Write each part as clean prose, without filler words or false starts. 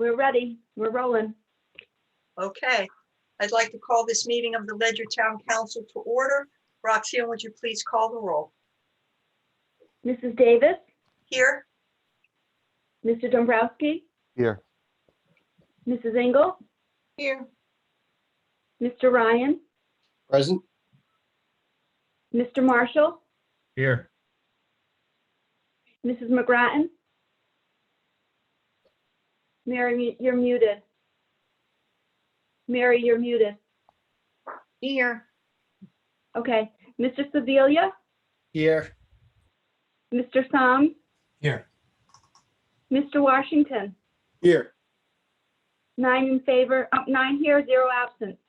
We're ready. We're rolling. Okay, I'd like to call this meeting of the Ledger Town Council to order. Roxanne, would you please call the roll? Mrs. Davis, Here, Mr. Dombrowski, Here. Mrs. Engel, here, Mr. Ryan, Present. Mr. Marshall, Here. Mrs. McGrattan. Mary, you're muted. Mary, you're muted. here, Okay. Mr. Sevilia, Here. Mr. Somm, Here. Mr. Washington. Here. 9 in favor, 9 here, 0 absent.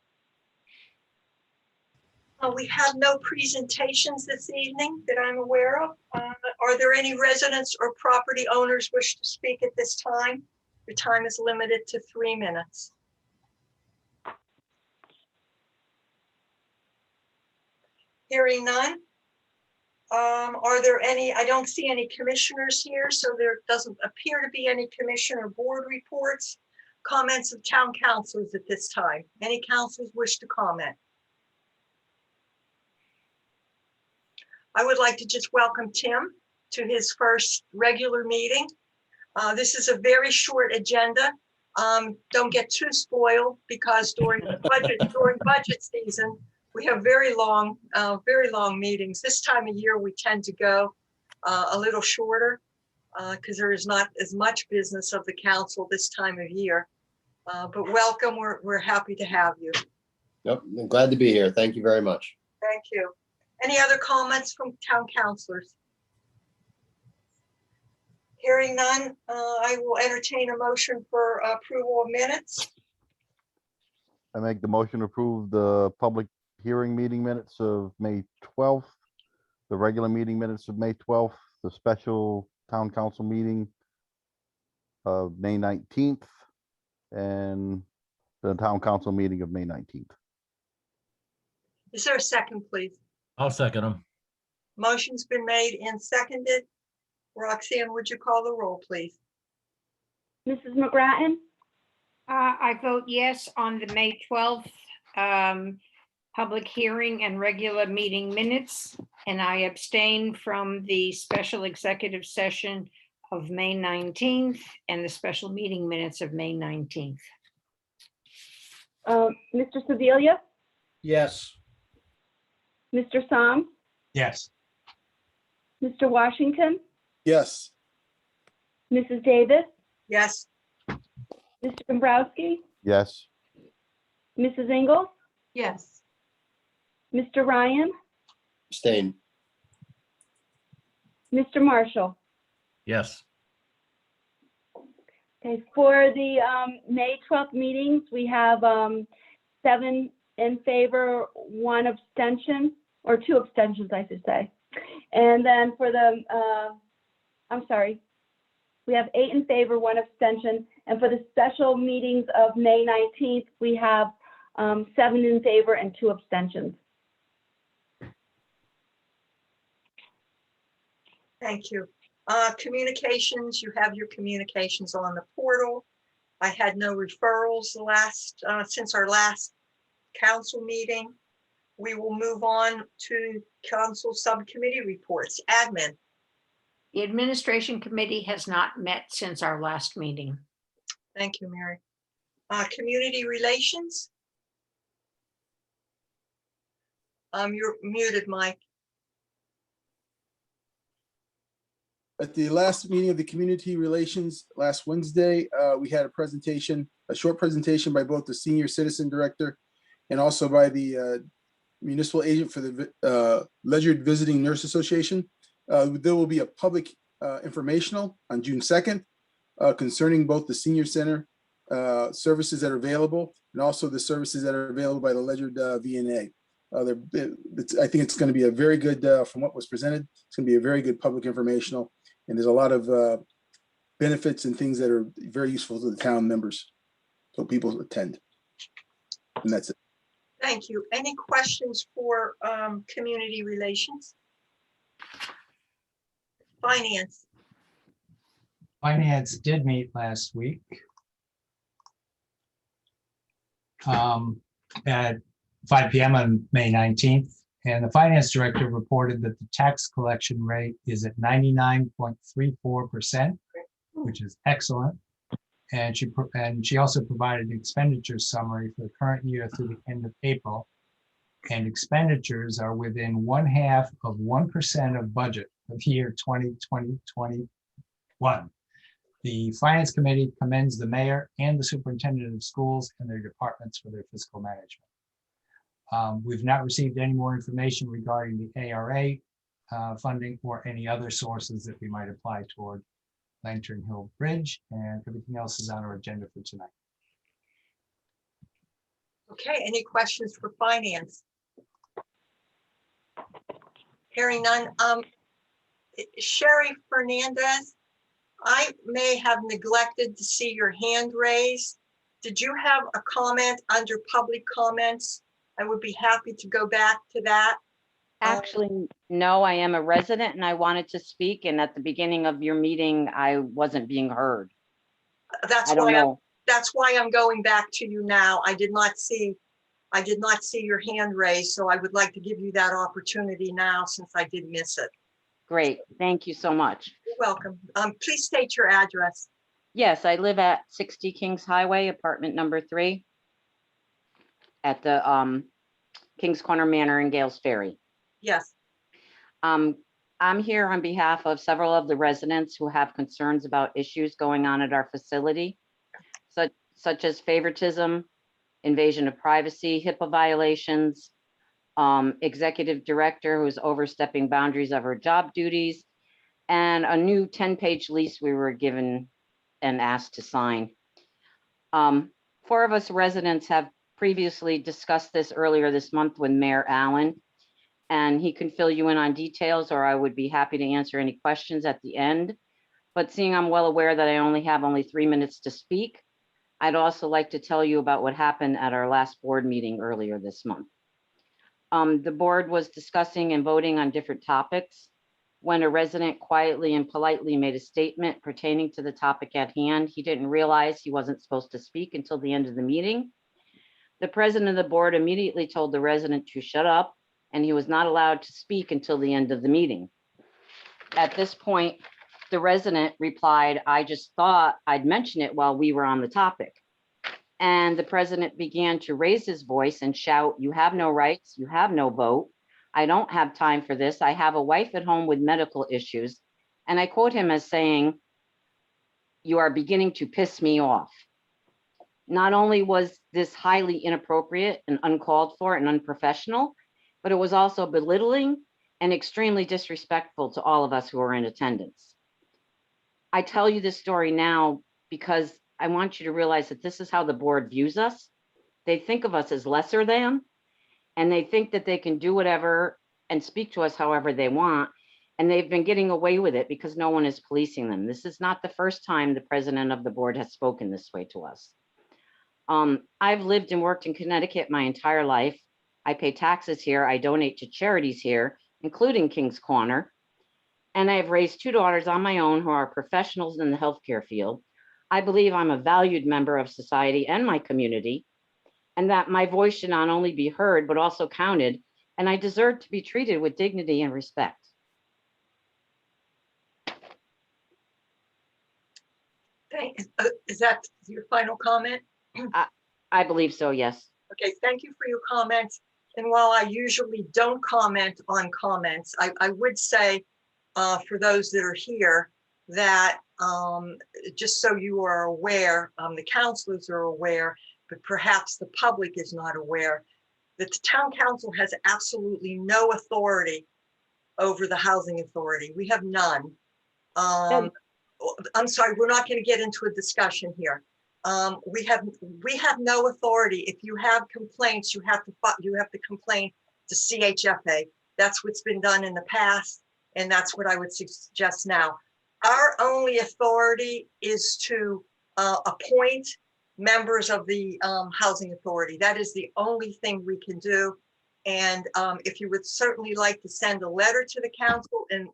We have no presentations this evening that I'm aware of. Are there any residents or property owners wish to speak at this time? Your time is limited to 3 minutes. Hearing none. Are there any, I don't see any commissioners here, so there doesn't appear to be any commissioner board reports. Comments of town councilors at this time. Any councilors wish to comment? I would like to just welcome Tim to his first regular meeting. This is a very short agenda. Don't get too spoiled because during budget season, we have very long meetings. This time of year, we tend to go a little shorter because there is not as much business of the council this time of year. But welcome, we're happy to have you. Yep, I'm glad to be here. Thank you very much. Thank you. Any other comments from town councilors? Hearing none, I will entertain a motion for approval of minutes. I make the motion to approve the public hearing meeting minutes of May 12th, the regular meeting minutes of May 12th, the special town council meeting of May 19th, and the town council meeting of May 19th. Is there a second, please? I'll second them. Motion's been made and seconded. Roxanne, would you call the roll, please? Mrs. McGrattan, I vote yes on the May 12th public hearing and regular meeting minutes, and I abstain from the special executive session of May 19th and the special meeting minutes of May 19th. Mr. Sevilia, Yes. Mr. Somm, Yes. Mr. Washington, Yes. Mrs. Davis, Yes, Mr. Dombrowski, Yes. Mrs. Engel, yes. Mr. Ryan, Abstain. Mr. Marshall. Yes. Okay, for the May 12th meetings, we have 7 in favor, 1 abstention, or 2 abstentions, I should say. And then for the, I'm sorry, we have 8 in favor, 1 abstention. And for the special meetings of May 19th, we have 7 in favor and 2 abstentions. Thank you. Communications, you have your communications on the portal. I had no referrals since our last council meeting. We will move on to council subcommittee reports. Admin. The administration committee has not met since our last meeting. Thank you, Mary. Community relations. You're muted, Mike. At the last meeting of the community relations last Wednesday, we had a short presentation by both the senior citizen director and also by the municipal agent for the Ledger Visiting Nurse Association. There will be a public informational on June 2nd concerning both the senior center services that are available and also the services that are available by the Ledger VNA. I think it's going to be a very good, from what was presented, it's going to be a very good public informational. And there's a lot of benefits and things that are very useful to the town members. So people attend. And that's it. Thank you. Any questions for community relations? Finance. Finance did meet last week. at 5 p.m. on May 19th. And the finance director reported that the tax collection rate is at 99.34%, which is excellent. And she also provided an expenditure summary for the current year through the end of April. And expenditures are within 0.5% of budget of the year 2020-21. The Finance Committee commends the mayor and the superintendent of schools and their departments for their fiscal management. We've not received any more information regarding the ARA funding or any other sources that we might apply toward Lantern Hill Bridge, and everything else is on our agenda for tonight. Okay, any questions for finance? Hearing none. Sherry Fernandez, I may have neglected to see your hand raised. Did you have a comment under public comments? I would be happy to go back to that. Actually, no, I am a resident and I wanted to speak, and at the beginning of your meeting, I wasn't being heard. That's why I'm going back to you now. I did not see your hand raised, so I would like to give you that opportunity now since I did miss it. Great, thank you so much. You're welcome. Please state your address. Yes, I live at 60 Kings Highway, apartment number 3, at the Kings Corner Manor in Gales Ferry. Yes. I'm here on behalf of several of the residents who have concerns about issues going on at our facility, such as favoritism, invasion of privacy, HIPAA violations, executive director who's overstepping boundaries of her job duties, and a new 10-page lease we were given and asked to sign. 4 of us residents have previously discussed this earlier this month with Mayor Allen, and he can fill you in on details, or I would be happy to answer any questions at the end. But seeing I'm well aware that I only have 3 minutes to speak, I'd also like to tell you about what happened at our last board meeting earlier this month. The board was discussing and voting on different topics when a resident quietly and politely made a statement pertaining to the topic at hand. He didn't realize he wasn't supposed to speak until the end of the meeting. The president of the board immediately told the resident to shut up, and he was not allowed to speak until the end of the meeting. At this point, the resident replied, "I just thought I'd mention it while we were on the topic." And the president began to raise his voice and shout, "You have no rights, you have no vote. I don't have time for this. I have a wife at home with medical issues." And I quote him as saying, "You are beginning to piss me off." Not only was this highly inappropriate and uncalled for and unprofessional, but it was also belittling and extremely disrespectful to all of us who were in attendance. I tell you this story now because I want you to realize that this is how the board views us. They think of us as lesser than, and they think that they can do whatever and speak to us however they want. And they've been getting away with it because no one is policing them. This is not the first time the president of the board has spoken this way to us. I've lived and worked in Connecticut my entire life. I pay taxes here. I donate to charities here, including Kings Corner. And I've raised 2 daughters on my own who are professionals in the healthcare field. I believe I'm a valued member of society and my community, and that my voice should not only be heard, but also counted, and I deserve to be treated with dignity and respect. Thanks. Is that your final comment? I believe so, yes. Okay, thank you for your comments. And while I usually don't comment on comments, I would say for those that are here that just so you are aware, the counselors are aware, but perhaps the public is not aware, that the town council has absolutely no authority over the housing authority. We have none. I'm sorry, we're not going to get into a discussion here. We have no authority. If you have complaints, you have to complain to CHFA. That's what's been done in the past, and that's what I would suggest now. Our only authority is to appoint members of the housing authority. That is the only thing we can do. And if you would certainly like to send a letter to the council and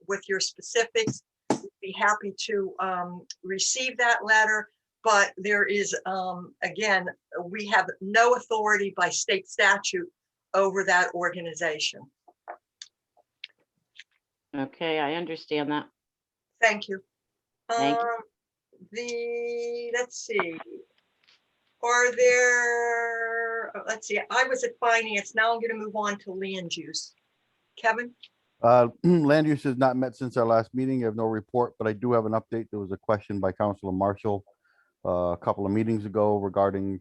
with your specifics, we'd be happy to receive that letter. but there is, again, we have no authority by state statute over that organization. Okay, I understand that. Thank you. Thank you. Let's see. Are there, let's see, I was at finance. Now I'm going to move on to land use. Kevin? Land use has not met since our last meeting. I have no report, but I do have an update. There was a question by Councilor Marshall a couple of meetings ago regarding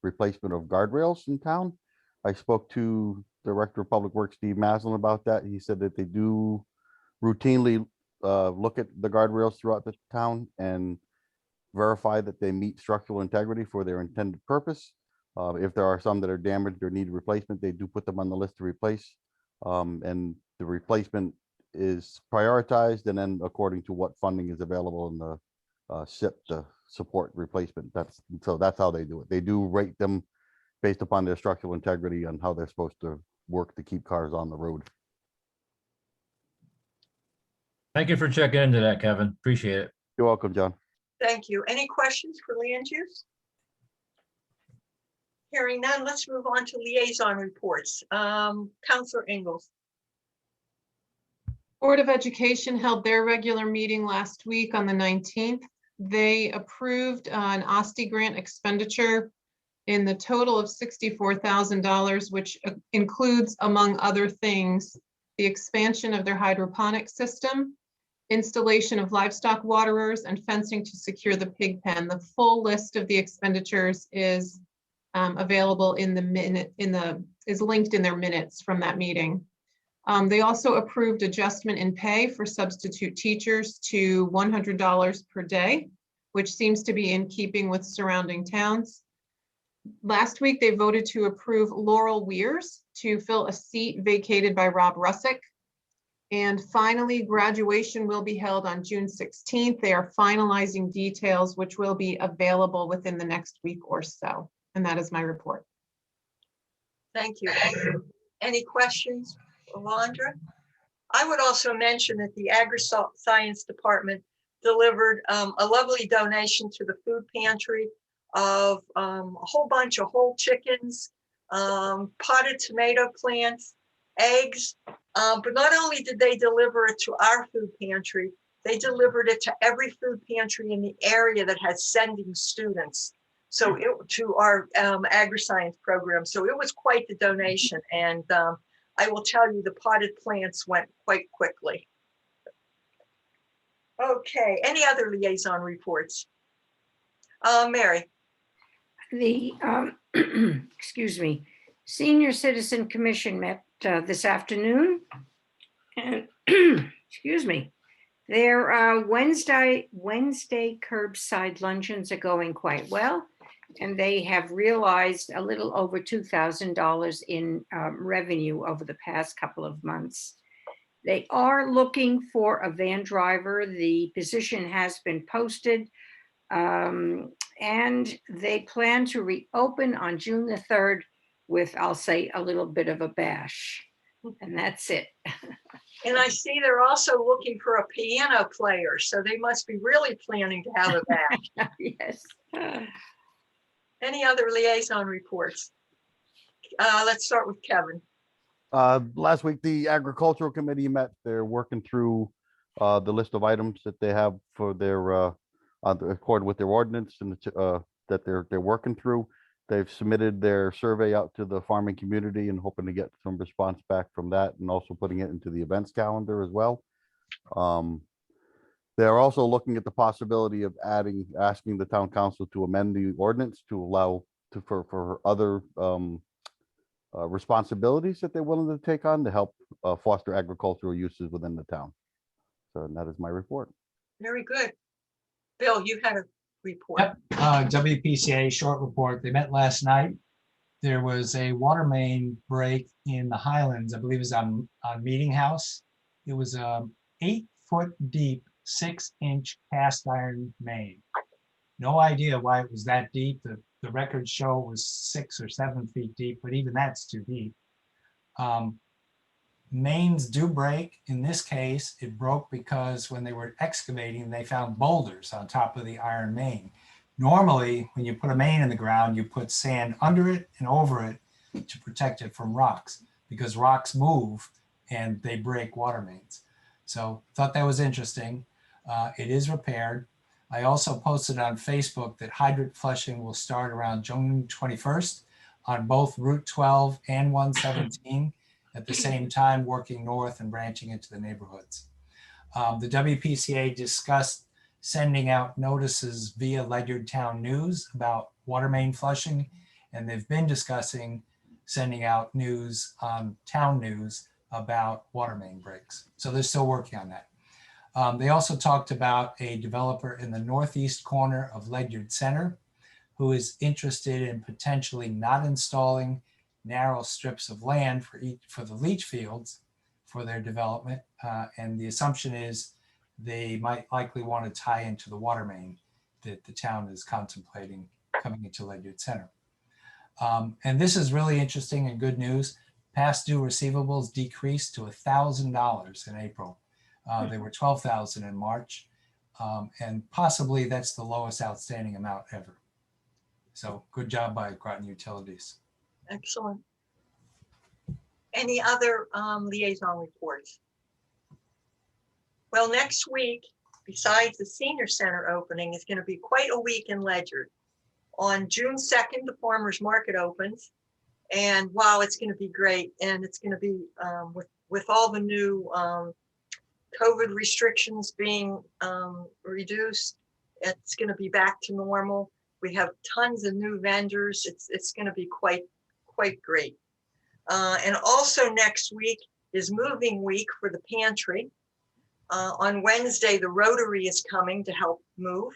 replacement of guardrails in town. I spoke to Director of Public Works, Steve Maslin, about that. He said that they do routinely look at the guardrails throughout the town and verify that they meet structural integrity for their intended purpose. If there are some that are damaged or need replacement, they do put them on the list to replace. And the replacement is prioritized, and then according to what funding is available in the SIP to support replacement. That's how they do it. They do rate them based upon their structural integrity and how they're supposed to work to keep cars on the road. Thank you for checking into that, Kevin. Appreciate it. You're welcome, John. Thank you. Any questions for land use? Hearing none, let's move on to liaison reports. Counselor Ingalls. Board of Education held their regular meeting last week on the 19th. They approved an OSTI grant expenditure in the total of $64,000, which includes, among other things, the expansion of their hydroponic system, installation of livestock waterers, and fencing to secure the pig pen. The full list of the expenditures is available in the minute is linked in their minutes from that meeting. They also approved adjustment in pay for substitute teachers to $100 per day, which seems to be in keeping with surrounding towns. Last week, they voted to approve Laurel Weirs to fill a seat vacated by Rob Russick. And finally, graduation will be held on June 16th. They are finalizing details, which will be available within the next week or so. And that is my report. Thank you. Any questions, Alondra? I would also mention that the Agri-Science Department delivered a lovely donation to the food pantry of a whole bunch of whole chickens, potted tomato plants, eggs. But not only did they deliver it to our food pantry, they delivered it to every food pantry in the area that has sending students. So to our agri-science program. So it was quite the donation. And I will tell you, the potted plants went quite quickly. Okay, any other liaison reports? Mary. The, excuse me, Senior Citizen Commission met this afternoon. And, excuse me, their Wednesday curbside luncheons are going quite well. And they have realized a little over $2,000 in revenue over the past couple of months. They are looking for a van driver. The position has been posted. And they plan to reopen on June the 3rd with, I'll say, a little bit of a bash. And that's it. And I see they're also looking for a piano player. So they must be really planning to have a bash. Yes. Any other liaison reports? Let's start with Kevin. Last week, the Agricultural Committee met. They're working through the list of items that they have for their accord with their ordinance and that they're working through. They've submitted their survey out to the farming community and hoping to get some response back from that, and also putting it into the events calendar as well. They're also looking at the possibility of asking the town council to amend the ordinance to allow for other responsibilities that they're willing to take on to help foster agricultural uses within the town. So that is my report. Very good. Bill, you had a report. Yep, WPCA short report. They met last night. There was a water main break in the Highlands. I believe it was on Meeting House. It was 8-foot deep, 6-inch cast iron main. No idea why it was that deep. The records show it was 6 or 7 feet deep, but even that's too deep. Mains do break. In this case, it broke because when they were excavating, they found boulders on top of the iron main. Normally, when you put a main in the ground, you put sand under it and over it to protect it from rocks, because rocks move and they break water mains. So thought that was interesting. It is repaired. I also posted on Facebook that hydrant flushing will start around June 21st on both Route 12 and 117 at the same time, working north and branching into the neighborhoods. The WPCA discussed sending out notices via Ledyard Town News about water main flushing, and they've been discussing sending out news on town news about water main breaks. So they're still working on that. They also talked about a developer in the northeast corner of Ledyard Center who is interested in potentially not installing narrow strips of land for the leach fields for their development. And the assumption is they might likely want to tie into the water main that the town is contemplating coming into Ledyard Center. And this is really interesting and good news. Past due receivables decreased to $1,000 in April. They were $12,000 in March, and possibly that's the lowest outstanding amount ever. So good job by Groton Utilities. Excellent. Any other liaison reports? Well, next week, besides the senior center opening, is going to be quite a week in Ledyard. On June 2nd, the farmers market opens, and wow, it's going to be great. And it's going to be with all the new COVID restrictions being reduced, it's going to be back to normal. We have tons of new vendors. It's going to be quite great. And also next week is moving week for the pantry. On Wednesday, the Rotary is coming to help move.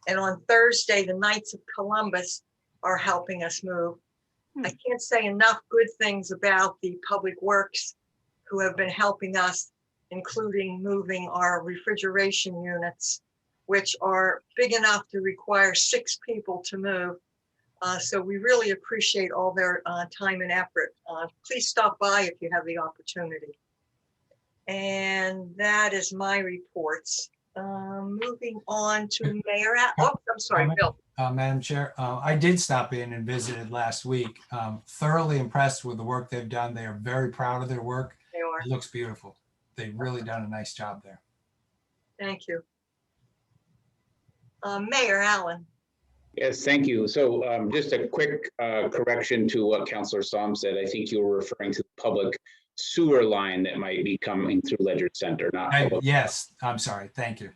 And on Thursday, the Knights of Columbus are helping us move. I can't say enough good things about the Public Works who have been helping us, including moving our refrigeration units, which are big enough to require 6 people to move. So we really appreciate all their time and effort. Please stop by if you have the opportunity. And that is my reports. Moving on to Mayor. Oh, I'm sorry, Bill. Madam Chair, I did stop in and visited last week. Thoroughly impressed with the work they've done. They are very proud of their work. They are. It looks beautiful. They've really done a nice job there. Thank you. Mayor Allen. Yes, thank you. So just a quick correction to what Councilor Somm said. I think you were referring to the public sewer line that might be coming through Ledyard Center, not public. Yes, I'm sorry. Thank you.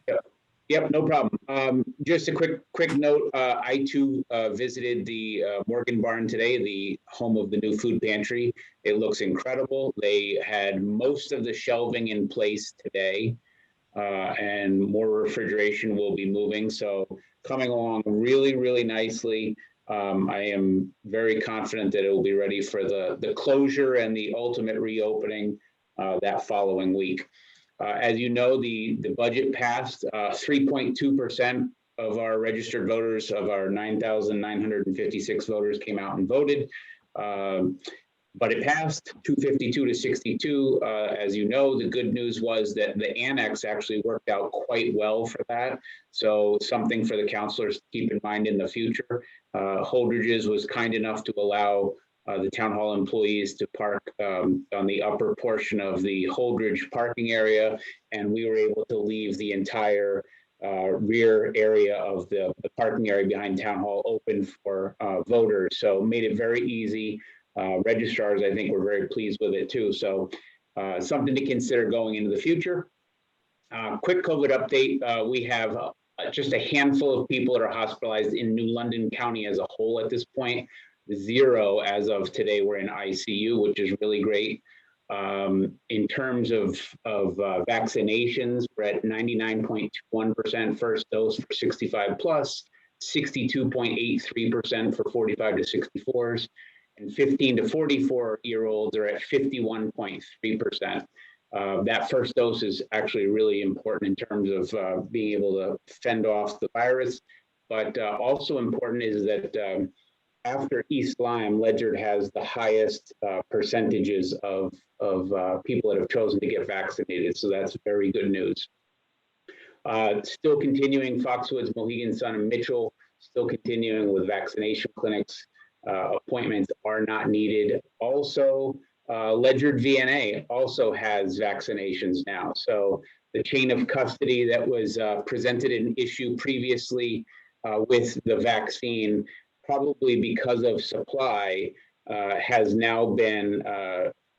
Yep, no problem. Just a quick note. I too visited the Morgan Barn today, the home of the new food pantry. It looks incredible. They had most of the shelving in place today, and more refrigeration will be moving. So coming along really, really nicely. I am very confident that it will be ready for the closure and the ultimate reopening that following week. As you know, the budget passed. 3.2% of our registered voters, of our 9,956 voters, came out and voted. But it passed 252 to 62. As you know, the good news was that the annex actually worked out quite well for that. So something for the councilors to keep in mind in the future. Holdridge's was kind enough to allow the town hall employees to park on the upper portion of the Holdridge parking area. And we were able to leave the entire rear area of the parking area behind town hall open for voters. So made it very easy. Registrars, I think, were very pleased with it too. So something to consider going into the future. Quick COVID update. We have just a handful of people that are hospitalized in New London County as a whole at this point. 0 as of today were in ICU, which is really great. In terms of vaccinations, we're at 99.21% first dose for 65 plus, 62.83% for 45 to 64s. And 15 to 44-year-olds are at 51.3%. That first dose is actually really important in terms of being able to fend off the virus. But also important is that after East Lyme, Ledyard has the highest percentages of people that have chosen to get vaccinated. So that's very good news. Still continuing, Foxwoods, Mohegan Sun, and Mitchell still continuing with vaccination clinics. Appointments are not needed. Also, Ledyard VNA also has vaccinations now. So the chain of custody that was presented in issue previously with the vaccine, probably because of supply, has now been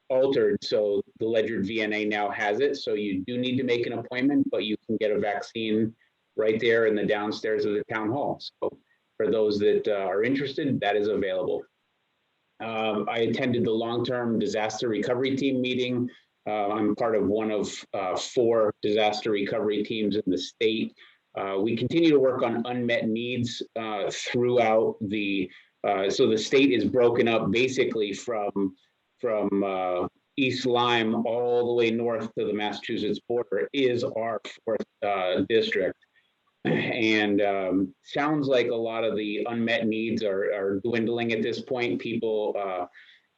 altered. So the Ledyard VNA now has it. So you do need to make an appointment, but you can get a vaccine right there in the downstairs of the town hall. So for those that are interested, that is available. I attended the long-term disaster recovery team meeting. I'm part of one of 4 disaster recovery teams in the state. We continue to work on unmet needs throughout the, so the state is broken up basically from East Lyme all the way north to the Massachusetts border is our 4th district. And sounds like a lot of the unmet needs are dwindling at this point. People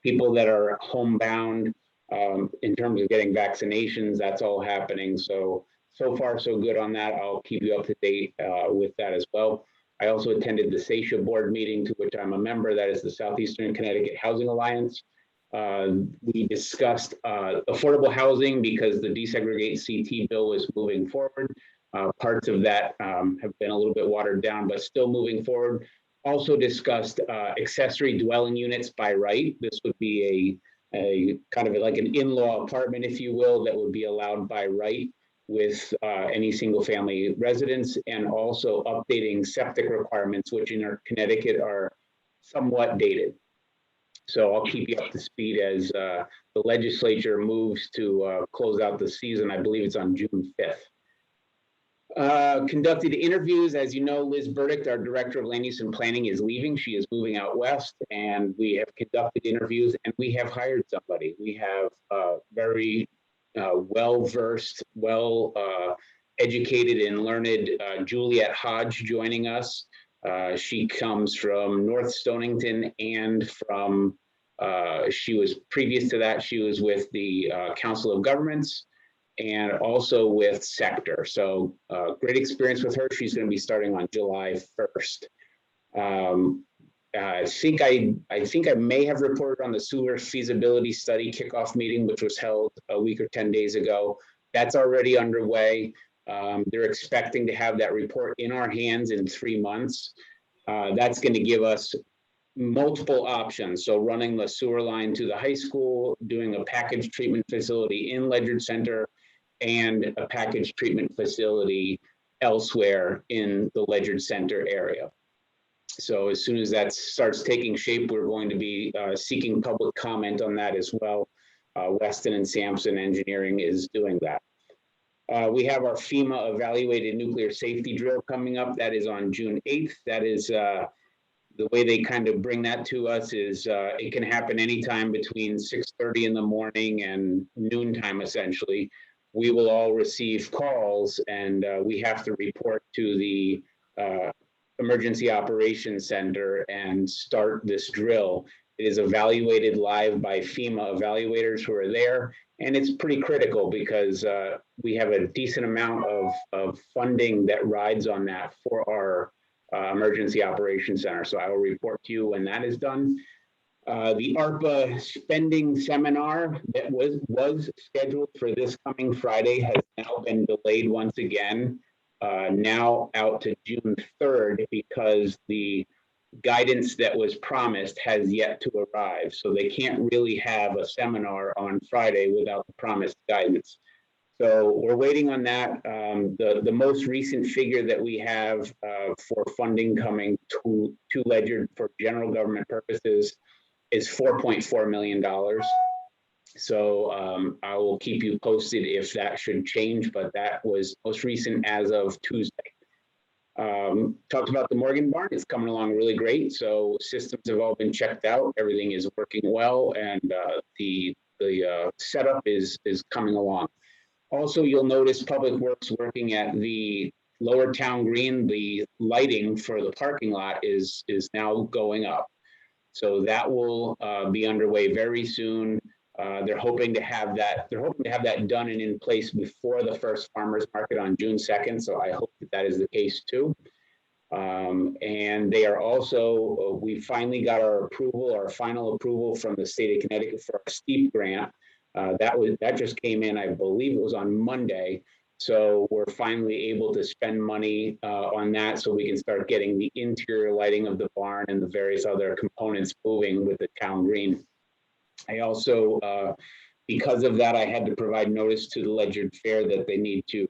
that are homebound in terms of getting vaccinations, that's all happening. So far so good on that. I'll keep you up to date with that as well. I also attended the SACIA board meeting, to which I'm a member. That is the Southeastern Connecticut Housing Alliance. We discussed affordable housing because the desegregate CT bill is moving forward. Parts of that have been a little bit watered down, but still moving forward. Also discussed accessory dwelling units by right. This would be a kind of like an in-law apartment, if you will, that would be allowed by right with any single family residence, and also updating septic requirements, which in Connecticut are somewhat dated. So I'll keep you up to speed as the legislature moves to close out the season. I believe it's on June 5th. Conducted interviews. As you know, Liz Burdick, our Director of Land Use and Planning, is leaving. She is moving out west, and we have conducted interviews, and we have hired somebody. We have very well-versed, educated and learned Juliet Hodge joining us. She comes from North Stonington and from, she was previous to that, she was with the Council of Governments and also with Sector. So great experience with her. She's going to be starting on July 1st. I think I may have reported on the sewer feasibility study kickoff meeting, which was held a week or 10 days ago. That's already underway. They're expecting to have that report in our hands in 3 months. That's going to give us multiple options. So running the sewer line to the high school, doing a package treatment facility in Ledyard Center, and a package treatment facility elsewhere in the Ledyard Center area. So as soon as that starts taking shape, we're going to be seeking public comment on that as well. Weston and Sampson Engineering is doing that. We have our FEMA evaluated nuclear safety drill coming up. That is on June 8th. That is the way they kind of bring that to us is it can happen anytime between 6:30 in the morning and noontime, essentially. We will all receive calls, and we have to report to the Emergency Operations Center and start this drill. It is evaluated live by FEMA evaluators who are there, and it's pretty critical because we have a decent amount of funding that rides on that for our Emergency Operations Center. So I will report to you when that is done. The ARPA spending seminar that was scheduled for this coming Friday has now been delayed once again, now out to June 3rd, because the guidance that was promised has yet to arrive. So they can't really have a seminar on Friday without the promised guidance. So we're waiting on that. The most recent figure that we have for funding coming to Ledyard for general government purposes is $4.4 million. So I will keep you posted if that should change, but that was most recent as of Tuesday. Talked about the Morgan barn. It's coming along really great. So systems have all been checked out. Everything is working well, and the setup is coming along. Also, you'll notice Public Works working at the Lower Town Green. The lighting for the parking lot is now going up. So that will be underway very soon. They're hoping to have that done and in place before the first farmers market on June 2nd. So I hope that is the case too. And they are also, we finally got our final approval from the state of Connecticut for our STEEP grant. That just came in, I believe it was on Monday. So we're finally able to spend money on that so we can start getting the interior lighting of the barn and the various other components moving with the town green. I also, because of that, I had to provide notice to the Ledyard Fair that they need to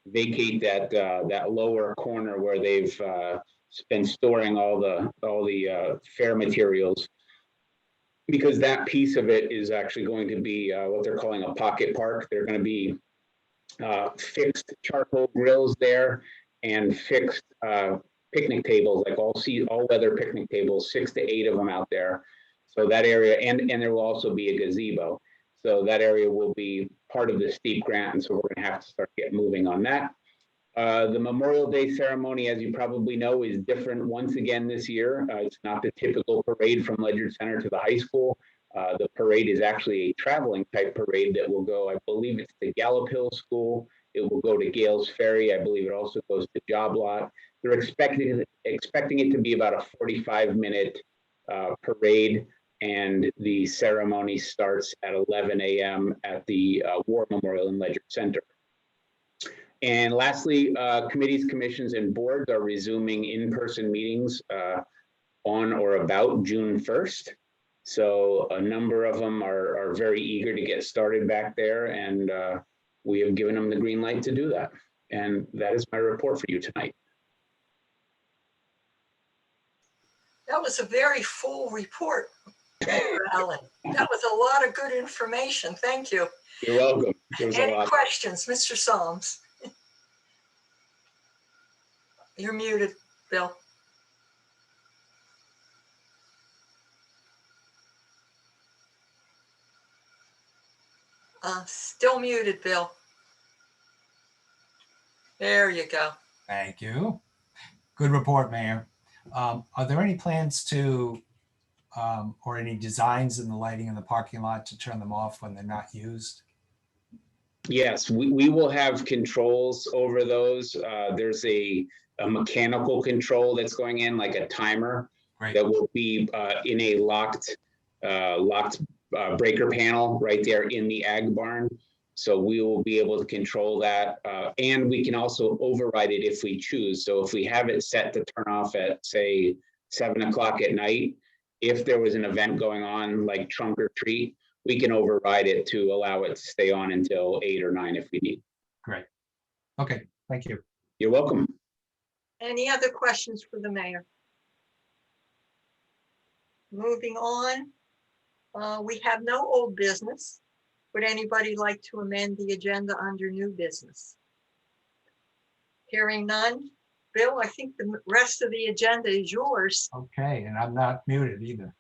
vacate that lower corner where they've been storing all the fair materials, because that piece of it is actually going to be what they're calling a pocket park. They're going to be fixed charcoal grills there and fixed picnic tables, like all weather picnic tables, 6 to 8 of them out there. So that area, and there will also be a gazebo. So that area will be part of the STEEP grant, and so we're going to have to start getting moving on that. The Memorial Day ceremony, as you probably know, is different once again this year. It's not the typical parade from Ledyard Center to the high school. The parade is actually a traveling type parade that will go, I believe it's to Gallup Hill School. It will go to Gales Ferry. I believe it also goes to Job Lot. They're expecting it to be about a 45-minute parade. And the ceremony starts at 11 a.m. at the War Memorial in Ledyard Center. And lastly, committees, commissions, and boards are resuming in-person meetings on or about June 1st. So a number of them are very eager to get started back there, and we have given them the green light to do that. And that is my report for you tonight. That was a very full report, Alan. That was a lot of good information. Thank you. You're welcome. Any questions, Mr. Solms? You're muted, Bill. Still muted, Bill. There you go. Thank you. Good report, Mayor. Are there any plans to, or any designs in the lighting in the parking lot to turn them off when they're not used? Yes, we will have controls over those. There's a mechanical control that's going in, like a timer. Great. That will be in a locked breaker panel right there in the ag barn. So we will be able to control that. And we can also override it if we choose. So if we have it set to turn off at, say, 7 o'clock at night, if there was an event going on like trunk or treat, we can override it to allow it to stay on until 8 or 9 if we need. Great. Okay, thank you. You're welcome. Any other questions for the mayor? Moving on, we have no old business. Would anybody like to amend the agenda under new business? Hearing none. Bill, I think the rest of the agenda is yours. Okay, and I'm not muted either.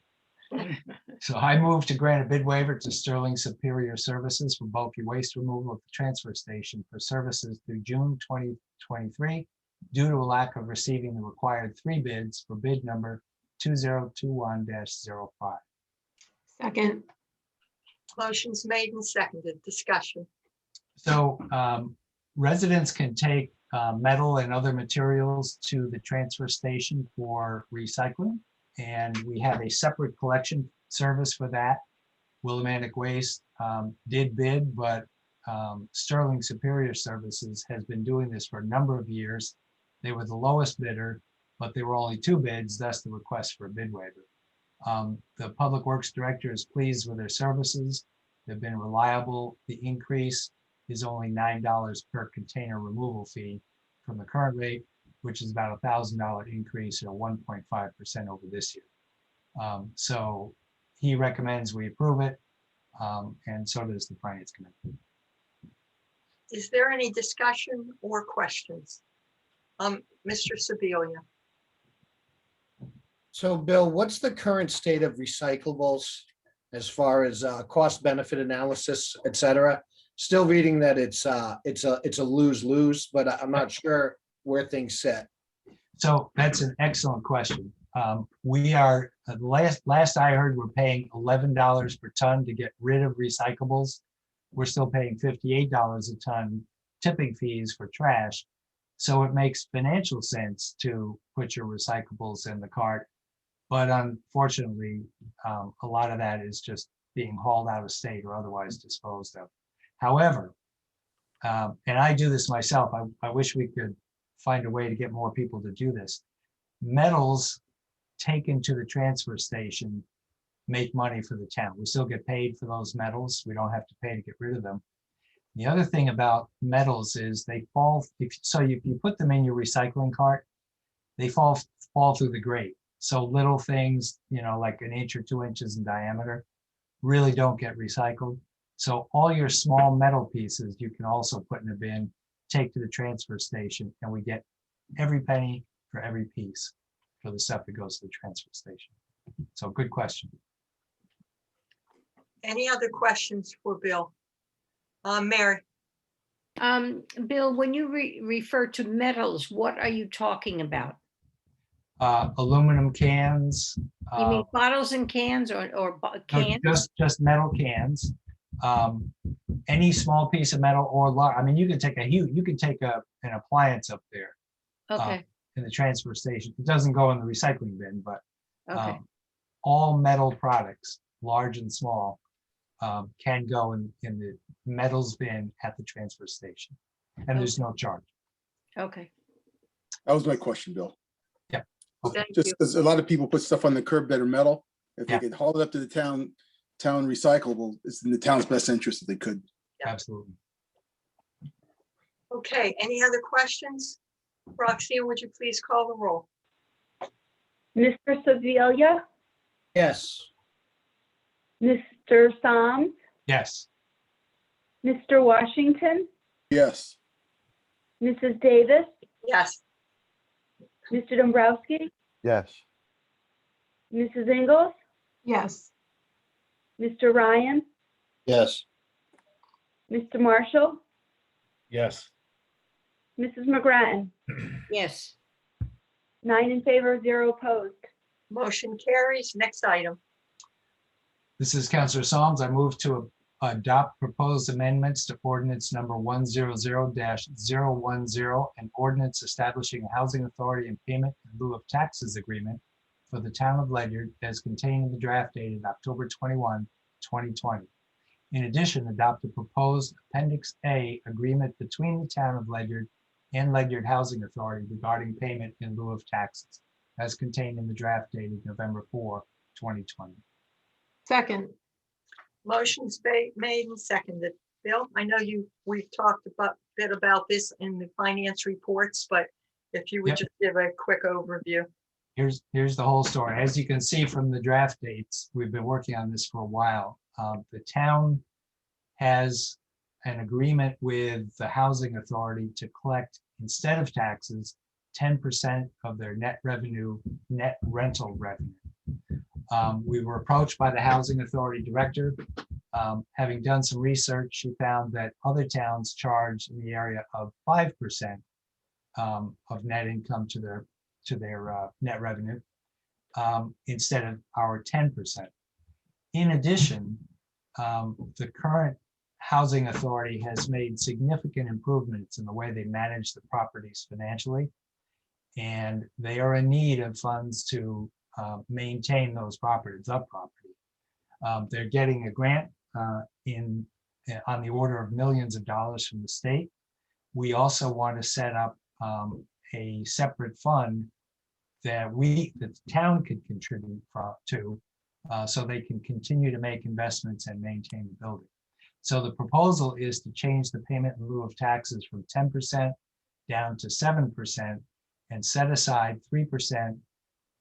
So I move to grant a bid waiver to Sterling Superior Services for bulky waste removal at the transfer station for services through June 2023 due to a lack of receiving the required 3 bids for bid number 2021-05. Second. Motion's made and seconded. Discussion. So residents can take metal and other materials to the transfer station for recycling. And we have a separate collection service for that. Willimantic Waste did bid, but Sterling Superior Services has been doing this for a number of years. They were the lowest bidder, but there were only 2 bids, thus the request for a bid waiver. The Public Works Director is pleased with their services. They've been reliable. The increase is only $9 per container removal fee from the current rate, which is about a $1,000 increase or 1.5% over this year. So he recommends we approve it, and so does the Finance Committee. Is there any discussion or questions? Mr. Sebelia. So Bill, what's the current state of recyclables as far as cost benefit analysis, et cetera? Still reading that it's a lose-lose, but I'm not sure where things sit. So that's an excellent question. We are, last I heard, we're paying $11 per ton to get rid of recyclables. We're still paying $58 a ton tipping fees for trash. So it makes financial sense to put your recyclables in the cart. But unfortunately, a lot of that is just being hauled out of state or otherwise disposed of. However, and I do this myself, I wish we could find a way to get more people to do this. Metals taken to the transfer station make money for the town. We still get paid for those metals. We don't have to pay to get rid of them. The other thing about metals is they fall, if you put them in your recycling cart, they fall through the grate. So little things, like an inch or 2 inches in diameter, really don't get recycled. So all your small metal pieces, you can also put in a bin, take to the transfer station, and we get every penny for every piece for the stuff that goes to the transfer station. So good question. Any other questions for Bill? Mary? Bill, when you refer to metals, what are you talking about? Aluminum cans. You mean bottles and cans or No, cans? just metal cans. Any small piece of metal or large. I mean, you can take an appliance up there Okay, in the transfer station. It doesn't go in the recycling bin, but okay, all metal products, large and small, can go in the metals bin at the transfer station, and there's no charge. okay. That was my question, Bill. Yeah. Thank Just you. because a lot of people put stuff on the curb that are metal, if Yeah. they could haul it up to the town recyclable, it's in the town's best interest if they could. Absolutely. Okay, any other questions? Roxanne, would you please call the roll? Mr. Sevilla, Yes. Mr. Psalms, Yes. Mr. Washington, Yes. Mrs. Davis, Yes. Mr. Dombrowski, Yes. Mrs. Ingles, Yes. Mr. Ryan, Yes. Mr. Marshall, Yes. Mrs. McGrattan. Yes, 9 in favor, 0 opposed. Motion carries. Next item. This is Councilor Psalms. I move to adopt proposed amendments to ordinance number 100-010 and ordinance establishing a housing authority and payment in lieu of taxes agreement for the town of Ledyard as contained in the draft dated October 21, 2020. In addition, adopt a proposed Appendix A agreement between the town of Ledyard and Ledyard Housing Authority regarding payment in lieu of taxes as contained in the draft dated November 4, 2020. Second. Motion's made and seconded. Bill, I know we've talked a bit about this in the finance reports, but if you would Yep. just give a quick overview. Here's the whole story. As you can see from the draft dates, we've been working on this for a while. The town has an agreement with the housing authority to collect, instead of taxes, 10% of their net rental revenue. We were approached by the housing authority director. Having done some research, she found that other towns charge in the area of 5% of net income to their net revenue instead of our 10%. In addition, the current housing authority has made significant improvements in the way they manage the properties financially, and they are in need of funds to maintain those properties, they're getting a grant on the order of millions of dollars from the state. We also want to set up a separate fund that the town could contribute to so they can continue to make investments and maintain the building. So the proposal is to change the payment in lieu of taxes from 10% down to 7% and set aside 3%,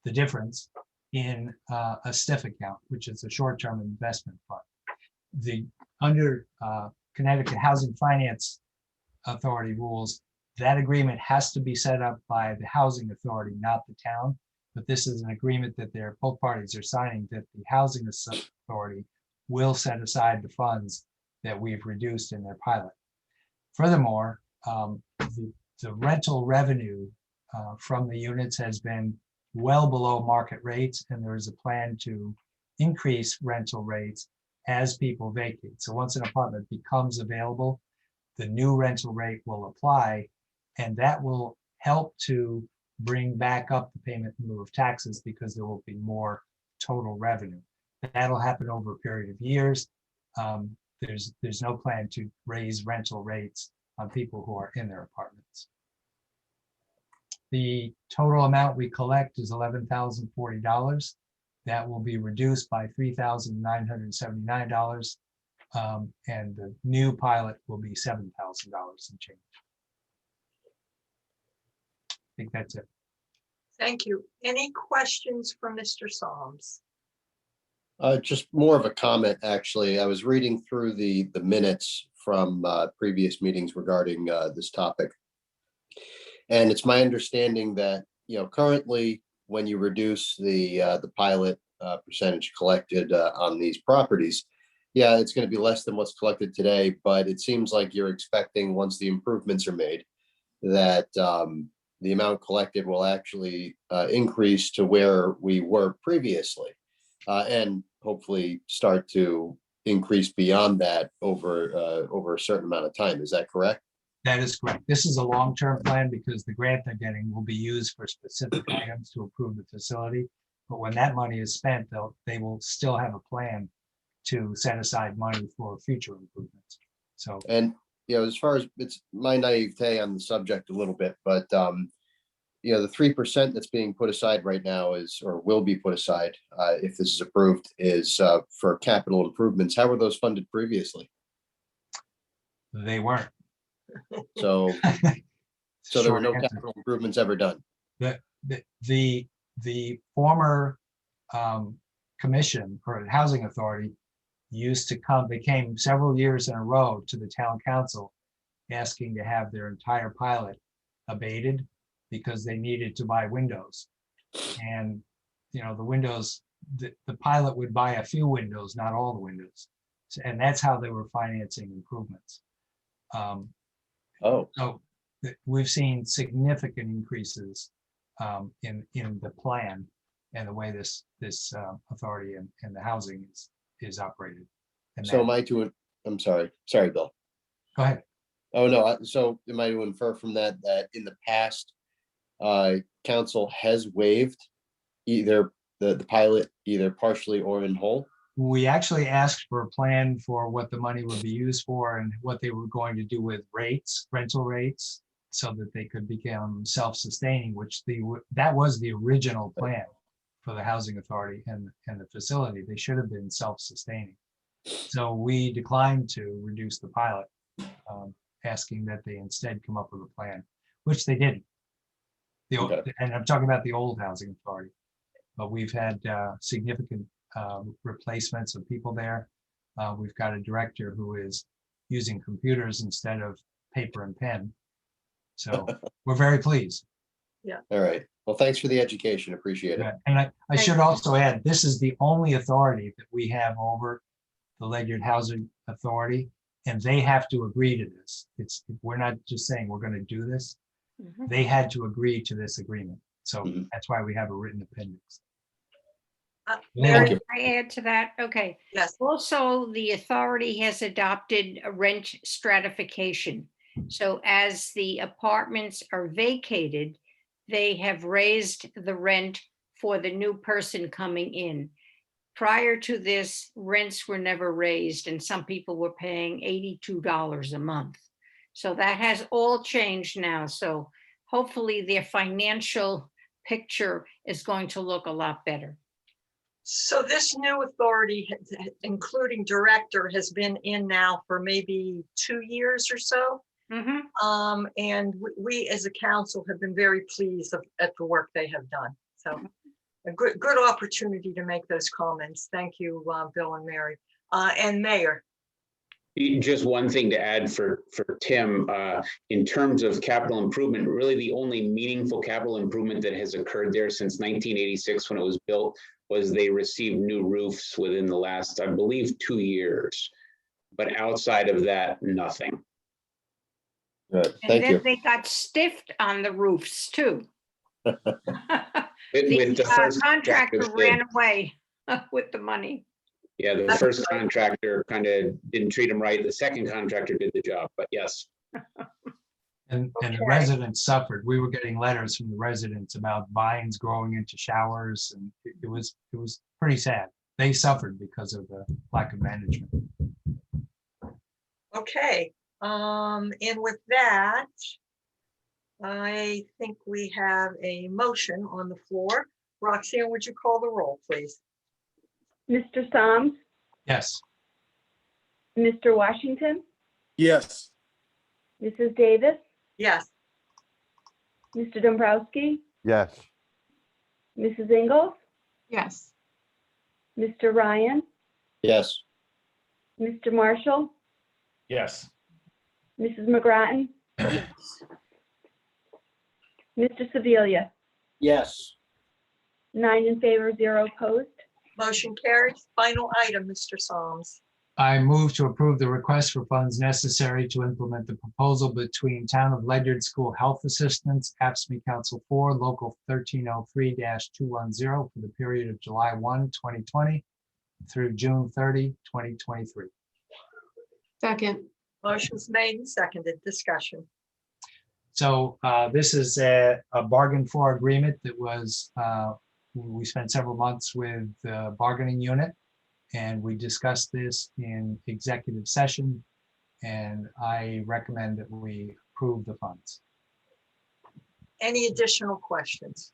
the difference, in a STIF account, which is a short-term investment fund. Under Connecticut Housing Finance Authority rules, that agreement has to be set up by the housing authority, not the town. But this is an agreement that both parties are signing, that the housing authority will set aside the funds that we've reduced in their pilot. Furthermore, the rental revenue from the units has been well below market rates, and there is a plan to increase rental rates as people vacate. So once an apartment becomes available, the new rental rate will apply, And that will help to bring back up the payment in lieu of taxes because there will be more total revenue. That'll happen over a period of years. There's no plan to raise rental rates on people who are in their apartments. The total amount we collect is $11,040. That will be reduced by $3,979. And the new pilot will be $7,000 and change. I think that's it. Thank you. Any questions for Mr. Psalms? Just more of a comment, actually. I was reading through the minutes from previous meetings regarding this topic. And it's my understanding that, currently when you reduce the pilot percentage collected on these properties, yeah, it's going to be less than what's collected today, but it seems like you're expecting, once the improvements are made, that the amount collected will actually increase to where we were previously, and hopefully start to increase beyond that over a certain amount of time. Is that correct? That is correct. This is a long-term plan because the grant they're getting will be used for specific items to improve the facility. But when that money is spent, they will still have a plan to set aside money for future improvements. So, And, as far as, it's my naivete on the subject a little bit, but the 3% that's being put aside right now is, or will be put aside if this is approved, is for capital improvements. How were those funded previously? they weren't. So there were Short no answer. capital improvements ever done. The former commission or housing authority used to come, they came several years in a row to the town council asking to have their entire pilot abated because they needed to buy windows. And, the windows, the pilot would buy a few windows, not all the windows. And that's how they were financing improvements. So we've seen significant increases in the plan and the way this authority and the housing is operated. And So that- am I to, I'm sorry, Bill. Go ahead. Oh, no, so am I to infer from that in the past, council has waived either the pilot, either partially or in whole? We actually asked for a plan for what the money would be used for and what they were going to do with rates, rental rates, so that they could become self-sustaining, which that was the original plan for the housing authority and the facility. They should have been self-sustaining. So we declined to reduce the pilot, asking that they instead come up with a plan, which they didn't. And I'm talking about the old housing authority, but we've had significant replacements of people there. We've got a director who is using computers instead of paper and pen. So we're very pleased. Yeah. All right. Well, thanks for the education. Appreciate it. And I should also add, this is the only authority that we have over the Ledyard Housing Authority, and they have to agree to this. We're not just saying we're going to do this. Mhm. They had to agree to this agreement. So that's why we have a written appendix. Mary, Can I add to that? Okay. yes, Also, the authority has adopted a rent stratification. So as the apartments are vacated, they have raised the rent for the new person coming in. Prior to this, rents were never raised and some people were paying $82 a month. So that has all changed now. So hopefully their financial picture is going to look a lot better. so this new authority, including director, has been in now for maybe 2 years or so. Mhm. And we as a council have been very pleased at the work they have done. So a good opportunity to make those comments. Thank you, Bill and Mary. And Mayor. Just one thing to add for Tim, in terms of capital improvement, really the only meaningful capital improvement that has occurred there since 1986 when it was built was they received new roofs within the last, I believe, 2 years. But outside of that, nothing. Good. And Thank then you. they got stiffed on the roofs too. With The the first contractor contractor ran did. away with the money. Yeah, the first contractor kind of didn't treat him right. The second contractor did the job, but yes. And the Okay. residents suffered. We were getting letters from the residents about vines growing into showers, and it was pretty sad. They suffered because of the lack of management. Okay, and with that, I think we have a motion on the floor. Roxanne, would you call the roll, please? Mr. Psalms, Yes, Mr. Washington, Yes. Mrs. Davis, Yes, Mr. Dombrowski, Yes. Mrs. Ingles, Yes. Mr. Ryan, Yes. Mr. Marshall, Yes. Mrs. McGrattan, Mr. Sevelia, Yes. 9 in favor, 0 opposed. motion carries. Final item, Mr. Psalms. I move to approve the request for funds necessary to implement the proposal between Town of Ledyard School Health Assistance, AFSCME Council 4, Local 1303-210 for the period of July 1, 2020 through June 30, 2023. Second. Motion's made and seconded. Discussion. So this is a bargain for agreement that was, we spent several months with the bargaining unit, and we discussed this in executive session, and I recommend that we approve the funds. Any additional questions?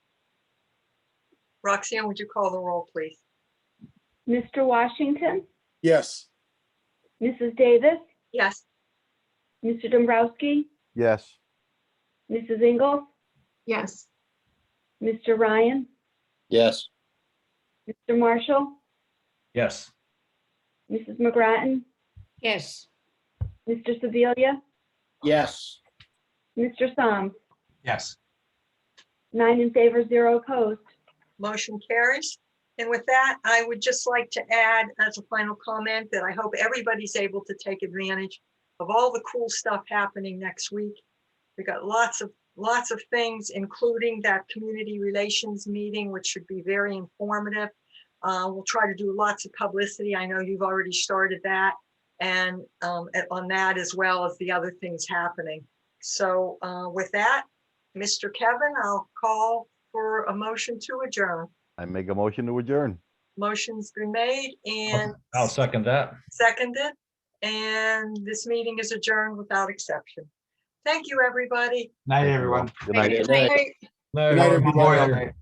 Roxanne, would you call the roll, please? Mr. Washington, Yes. Mrs. Davis, Yes, Mr. Dombrowski, Yes. Mrs. Ingles, Yes. Mr. Ryan, Yes. Mr. Marshall, Yes. Mrs. McGrattan, yes, Mr. Sevelia, Yes. Mr. Psalms, Yes, 9 in favor, 0 opposed. motion carries. And with that, I would just like to add as a final comment that I hope everybody's able to take advantage of all the cool stuff happening next week. We got lots of things, including that community relations meeting, which should be very informative. We'll try to do lots of publicity. I know you've already started that, and on that as well as the other things happening. So with that, Mr. Kevin, I'll call for a motion to adjourn. I make a motion to adjourn. Motion's been made and I'll second that. seconded, and this meeting is adjourned without exception. Thank you, everybody. night, everyone. Good night. Good night. Good night, everybody. Memorial Day.